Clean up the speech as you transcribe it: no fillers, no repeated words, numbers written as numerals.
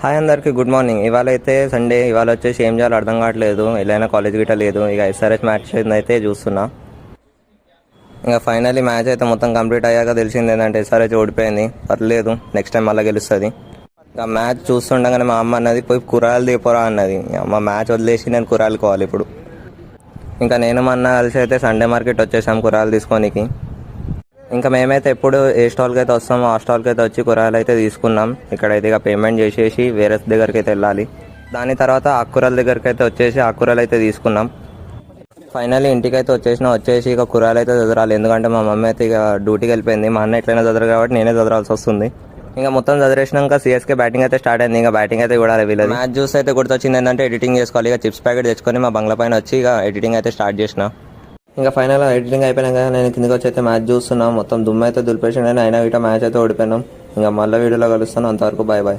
Hi అందరికి good morning. ఇవాళ అయితే సండే. ఇవాళ వచ్చేసి ఏం చేయాలో అర్థం కావట్లేదు. ఎలా కాలేజ్ గిట్ట లేదు. ఇక ఎస్ఆర్హెచ్ మ్యాచ్ అయితే చూస్తున్నా. ఇంకా ఫైనల్లీ మ్యాచ్ అయితే మొత్తం కంప్లీట్ అయ్యాక తెలిసింది ఏంటంటే ఎస్ఆర్హెచ్ ఓడిపోయింది. పర్లేదు, నెక్స్ట్ టైం మళ్ళీ గెలుస్తుంది. ఇంకా మ్యాచ్ చూస్తుండగానే మా అమ్మ అన్నది పోయి కూరగాయలు తీపోరా అన్నది. అమ్మ మ్యాచ్ వదిలేసి నేను కూరగాయలు కోవాలి ఇప్పుడు. ఇంకా నేను మా అన్న కలిసి అయితే సండే మార్కెట్ వచ్చేసాం కూరగాయలు తీసుకోనికి. ఇంకా మేమైతే ఎప్పుడు ఏ స్టాల్కి అయితే వస్తామో ఆ స్టాల్కి అయితే వచ్చి కూరగాయలు అయితే తీసుకున్నాం. ఇక్కడైతే ఇక పేమెంట్ చేసేసి వేరే దగ్గరికి అయితే వెళ్ళాలి. దాని తర్వాత ఆకుకూరల దగ్గరికి అయితే వచ్చేసి ఆకుకూరలు అయితే తీసుకున్నాం. ఫైనల్లీ ఇంటికి అయితే వచ్చేసి ఇక కూరగాయలు అయితే చదరాలి. ఎందుకంటే మా మమ్మీ అయితే ఇక డ్యూటీకి వెళ్ళిపోయింది. మా అన్న ఎట్లయినా చదరు కాబట్టి నేనే చదరాల్సి వస్తుంది. ఇంకా మొత్తం చదివేసినాక సిఎస్కే బ్యాటింగ్ అయితే స్టార్ట్ అయింది. ఇంకా బ్యాటింగ్ అయితే కూడా వీళ్ళది. మ్యాచ్ చూస్తే అయితే గుర్తొచ్చింది ఏంటంటే ఎడిటింగ్ చేసుకోవాలి. ఇక చిప్స్ ప్యాకెట్ తెచ్చుకొని మా బంగ్లా పైన వచ్చి ఇక ఎడిటింగ్ అయితే స్టార్ట్ చేసిన. ఇంకా ఫైనల్ ఎడిటింగ్ అయిపోయినాక నేను కిందకి వచ్చి అయితే మ్యాచ్ చూస్తున్నాం. మొత్తం దుమ్ము అయితే దులిపేసి అయినా ఇట మ్యాచ్ అయితే ఓడిపోయినాం. ఇంకా మళ్ళీ వీడియోలో కలుస్తాను. అంతవరకు బాయ్ బాయ్.